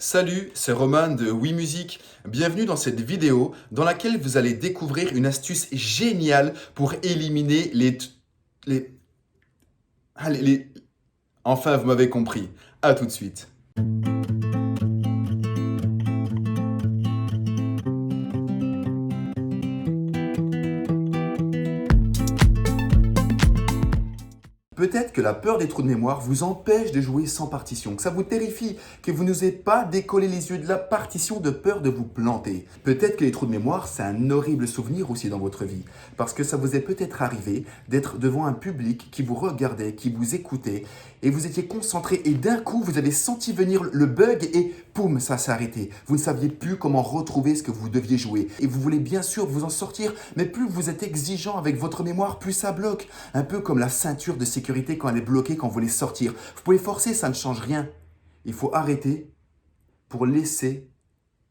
Salut, c'est Roman de Oui Musique. Bienvenue dans cette vidéo dans laquelle vous allez découvrir une astuce géniale pour éliminer les... Ah, Enfin, vous m'avez compris. À tout de suite. Peut-être que la peur des trous de mémoire vous empêche de jouer sans partition, que ça vous terrifie, que vous n'osez pas décoller les yeux de la partition de peur de vous planter. Peut-être que les trous de mémoire, c'est un horrible souvenir aussi dans votre vie, parce que ça vous est peut-être arrivé d'être devant un public qui vous regardait, qui vous écoutait, et vous étiez concentré, et d'un coup, vous avez senti venir le bug, et poum, ça s'est arrêté. Vous ne saviez plus comment retrouver ce que vous deviez jouer, et vous voulez bien sûr vous en sortir, mais plus vous êtes exigeant avec votre mémoire, plus ça bloque. Un peu comme la ceinture de sécurité quand elle est bloquée, quand vous voulez sortir. Vous pouvez forcer, ça ne change rien. Il faut arrêter pour laisser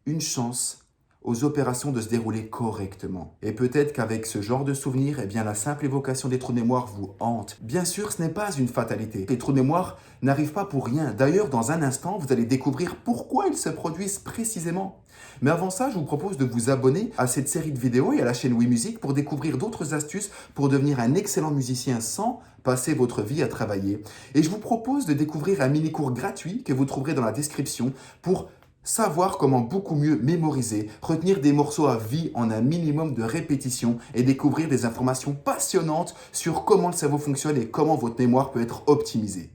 une chance aux opérations de se dérouler correctement. Et peut-être qu'avec ce genre de souvenirs, la simple évocation des trous de mémoire vous hante. Bien sûr, ce n'est pas une fatalité. Les trous de mémoire n'arrivent pas pour rien. D'ailleurs, dans un instant, vous allez découvrir pourquoi ils se produisent précisément. Mais avant ça, je vous propose de vous abonner à cette série de vidéos et à la chaîne Oui Musique pour découvrir d'autres astuces pour devenir un excellent musicien sans passer votre vie à travailler. Et je vous propose de découvrir un mini-cours gratuit que vous trouverez dans la description pour savoir comment beaucoup mieux mémoriser, retenir des morceaux à vie en un minimum de répétition et découvrir des informations passionnantes sur comment le cerveau fonctionne et comment votre mémoire peut être optimisée.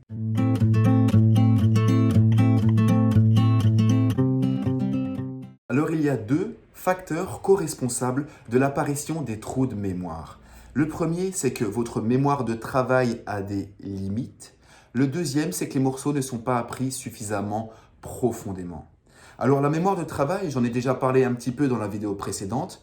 Alors il y a deux facteurs co-responsables de l'apparition des trous de mémoire. Le premier, c'est que votre mémoire de travail a des limites. Le deuxième, c'est que les morceaux ne sont pas appris suffisamment profondément. Alors la mémoire de travail, j'en ai déjà parlé un petit peu dans la vidéo précédente.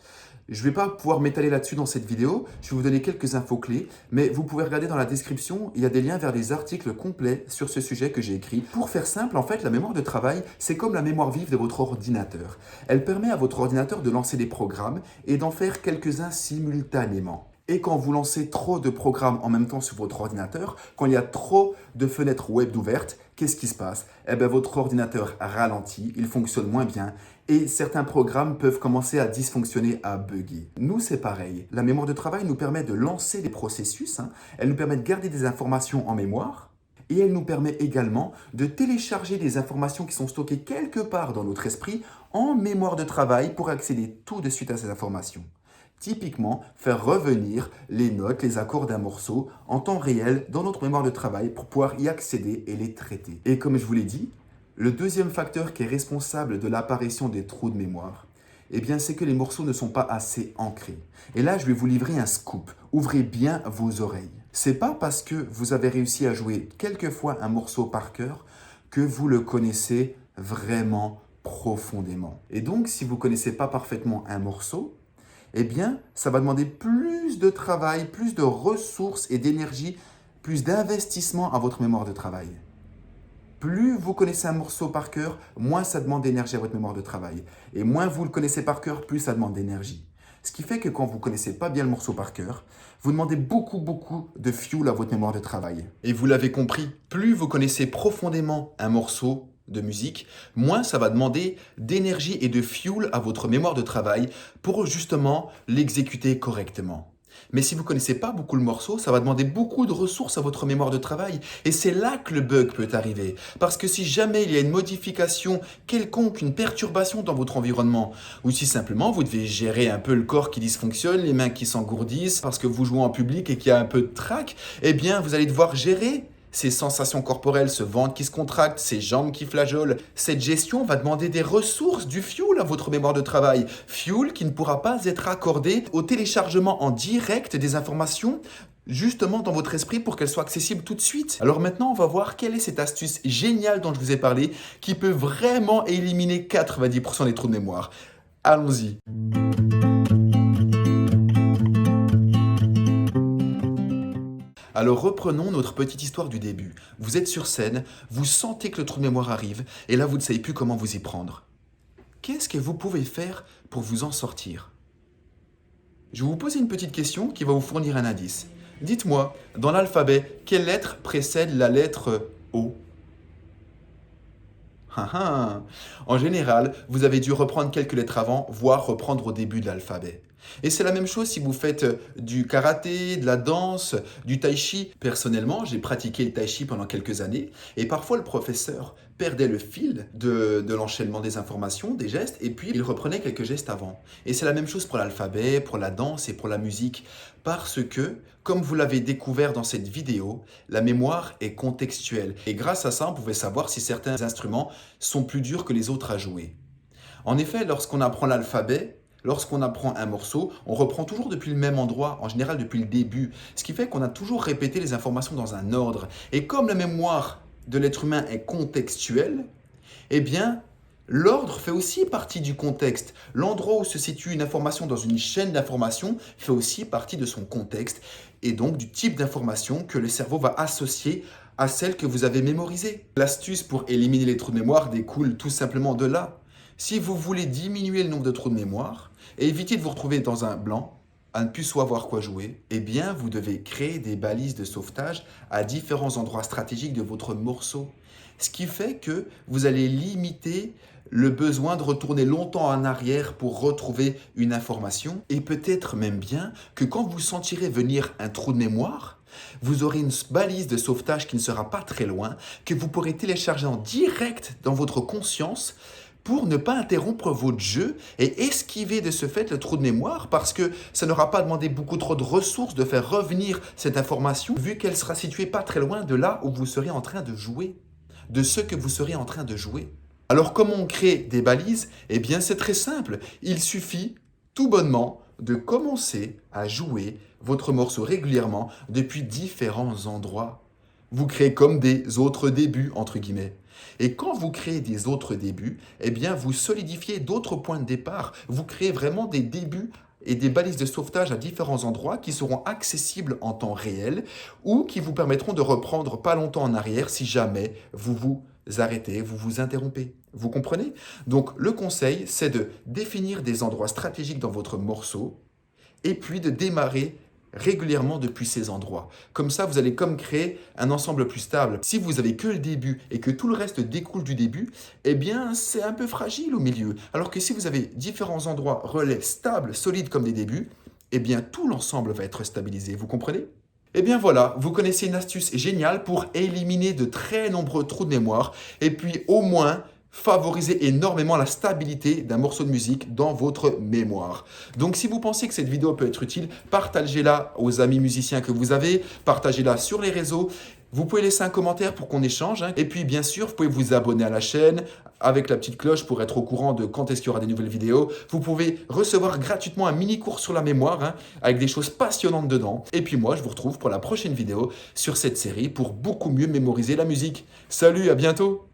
Je ne vais pas pouvoir m'étaler là-dessus dans cette vidéo, je vais vous donner quelques infos clés, mais vous pouvez regarder dans la description, il y a des liens vers des articles complets sur ce sujet que j'ai écrit. Pour faire simple, en fait, la mémoire de travail, c'est comme la mémoire vive de votre ordinateur. Elle permet à votre ordinateur de lancer des programmes et d'en faire quelques-uns simultanément. Et quand vous lancez trop de programmes en même temps sur votre ordinateur, quand il y a trop de fenêtres web ouvertes, qu'est-ce qui se passe? Votre ordinateur ralentit, il fonctionne moins bien et certains programmes peuvent commencer à dysfonctionner, à bugger. Nous, c'est pareil. La mémoire de travail nous permet de lancer des processus, elle nous permet de garder des informations en mémoire et elle nous permet également de télécharger des informations qui sont stockées quelque part dans notre esprit en mémoire de travail pour accéder tout de suite à ces informations. Typiquement, faire revenir les notes, les accords d'un morceau en temps réel dans notre mémoire de travail pour pouvoir y accéder et les traiter. Et comme je vous l'ai dit, le deuxième facteur qui est responsable de l'apparition des trous de mémoire, c'est que les morceaux ne sont pas assez ancrés. Et là, je vais vous livrer un scoop. Ouvrez bien vos oreilles. C'est pas parce que vous avez réussi à jouer quelques fois un morceau par cœur que vous le connaissez vraiment profondément. Et donc, si vous ne connaissez pas parfaitement un morceau, ça va demander plus de travail, plus de ressources et d'énergie, plus d'investissement à votre mémoire de travail. Plus vous connaissez un morceau par cœur, moins ça demande d'énergie à votre mémoire de travail. Et moins vous le connaissez par cœur, plus ça demande d'énergie. Ce qui fait que quand vous ne connaissez pas bien le morceau par cœur, vous demandez beaucoup de fuel à votre mémoire de travail. Et vous l'avez compris, plus vous connaissez profondément un morceau de musique, moins ça va demander d'énergie et de fuel à votre mémoire de travail pour justement l'exécuter correctement. Mais si vous ne connaissez pas beaucoup le morceau, ça va demander beaucoup de ressources à votre mémoire de travail. Et c'est là que le bug peut arriver. Parce que si jamais il y a une modification quelconque, une perturbation dans votre environnement, ou si simplement vous devez gérer un peu le corps qui dysfonctionne, les mains qui s'engourdissent, parce que vous jouez en public et qu'il y a un peu de trac, vous allez devoir gérer ces sensations corporelles, ce ventre qui se contracte, ces jambes qui flageolent. Cette gestion va demander des ressources, du fuel à votre mémoire de travail. Fuel qui ne pourra pas être accordé au téléchargement en direct des informations justement dans votre esprit pour qu'elles soient accessibles tout de suite. Alors maintenant, on va voir quelle est cette astuce géniale dont je vous ai parlé qui peut vraiment éliminer 90% des trous de mémoire. Allons-y. Alors reprenons notre petite histoire du début. Vous êtes sur scène, vous sentez que le trou de mémoire arrive, et là vous ne savez plus comment vous y prendre. Qu'est-ce que vous pouvez faire pour vous en sortir? Je vais vous poser une petite question qui va vous fournir un indice. Dites-moi, dans l'alphabet, quelle lettre précède la lettre O? Ah ah. En général, vous avez dû reprendre quelques lettres avant, voire reprendre au début de l'alphabet. Et c'est la même chose si vous faites du karaté, de la danse, du tai chi. Personnellement, j'ai pratiqué le tai chi pendant quelques années et parfois le professeur perdait le fil de l'enchaînement des informations, des gestes, et puis il reprenait quelques gestes avant. Et c'est la même chose pour l'alphabet, pour la danse et pour la musique. Parce que, comme vous l'avez découvert dans cette vidéo, la mémoire est contextuelle. Et grâce à ça, on pouvait savoir si certains instruments sont plus durs que les autres à jouer. En effet, lorsqu'on apprend l'alphabet, lorsqu'on apprend un morceau, on reprend toujours depuis le même endroit, en général depuis le début, ce qui fait qu'on a toujours répété les informations dans un ordre. Et comme la mémoire de l'être humain est contextuelle, eh bien, l'ordre fait aussi partie du contexte. L'endroit où se situe une information dans une chaîne d'informations fait aussi partie de son contexte et donc du type d'information que le cerveau va associer à celle que vous avez mémorisée. L'astuce pour éliminer les trous de mémoire découle tout simplement de là. Si vous voulez diminuer le nombre de trous de mémoire et éviter de vous retrouver dans un blanc, à ne plus savoir quoi jouer, eh bien vous devez créer des balises de sauvetage à différents endroits stratégiques de votre morceau. Ce qui fait que vous allez limiter le besoin de retourner longtemps en arrière pour retrouver une information et peut-être même bien que quand vous sentirez venir un trou de mémoire, vous aurez une balise de sauvetage qui ne sera pas très loin, que vous pourrez télécharger en direct dans votre conscience pour ne pas interrompre votre jeu et esquiver de ce fait le trou de mémoire parce que ça n'aura pas demandé beaucoup trop de ressources de faire revenir cette information vu qu'elle sera située pas très loin de là où vous serez en train de jouer, de ce que vous serez en train de jouer. Alors comment on crée des balises? Eh bien c'est très simple, il suffit tout bonnement de commencer à jouer votre morceau régulièrement depuis différents endroits. Vous créez comme des autres débuts, entre guillemets. Et quand vous créez des autres débuts, eh bien, vous solidifiez d'autres points de départ. Vous créez vraiment des débuts et des balises de sauvetage à différents endroits qui seront accessibles en temps réel ou qui vous permettront de reprendre pas longtemps en arrière si jamais vous vous arrêtez, vous vous interrompez. Vous comprenez? Donc, le conseil, c'est de définir des endroits stratégiques dans votre morceau et puis de démarrer régulièrement depuis ces endroits. Comme ça, vous allez comme créer un ensemble plus stable. Si vous avez que le début et que tout le reste découle du début, eh bien, c'est un peu fragile au milieu. Alors que si vous avez différents endroits relais stables, solides comme des débuts, eh bien, tout l'ensemble va être stabilisé. Vous comprenez? Eh bien voilà, vous connaissez une astuce géniale pour éliminer de très nombreux trous de mémoire et puis au moins favoriser énormément la stabilité d'un morceau de musique dans votre mémoire. Donc si vous pensez que cette vidéo peut être utile, partagez-la aux amis musiciens que vous avez, partagez-la sur les réseaux. Vous pouvez laisser un commentaire pour qu'on échange. Et puis bien sûr, vous pouvez vous abonner à la chaîne avec la petite cloche pour être au courant de quand est-ce qu'il y aura des nouvelles vidéos. Vous pouvez recevoir gratuitement un mini cours sur la mémoire avec des choses passionnantes dedans. Et puis moi, je vous retrouve pour la prochaine vidéo sur cette série pour beaucoup mieux mémoriser la musique. Salut, à bientôt!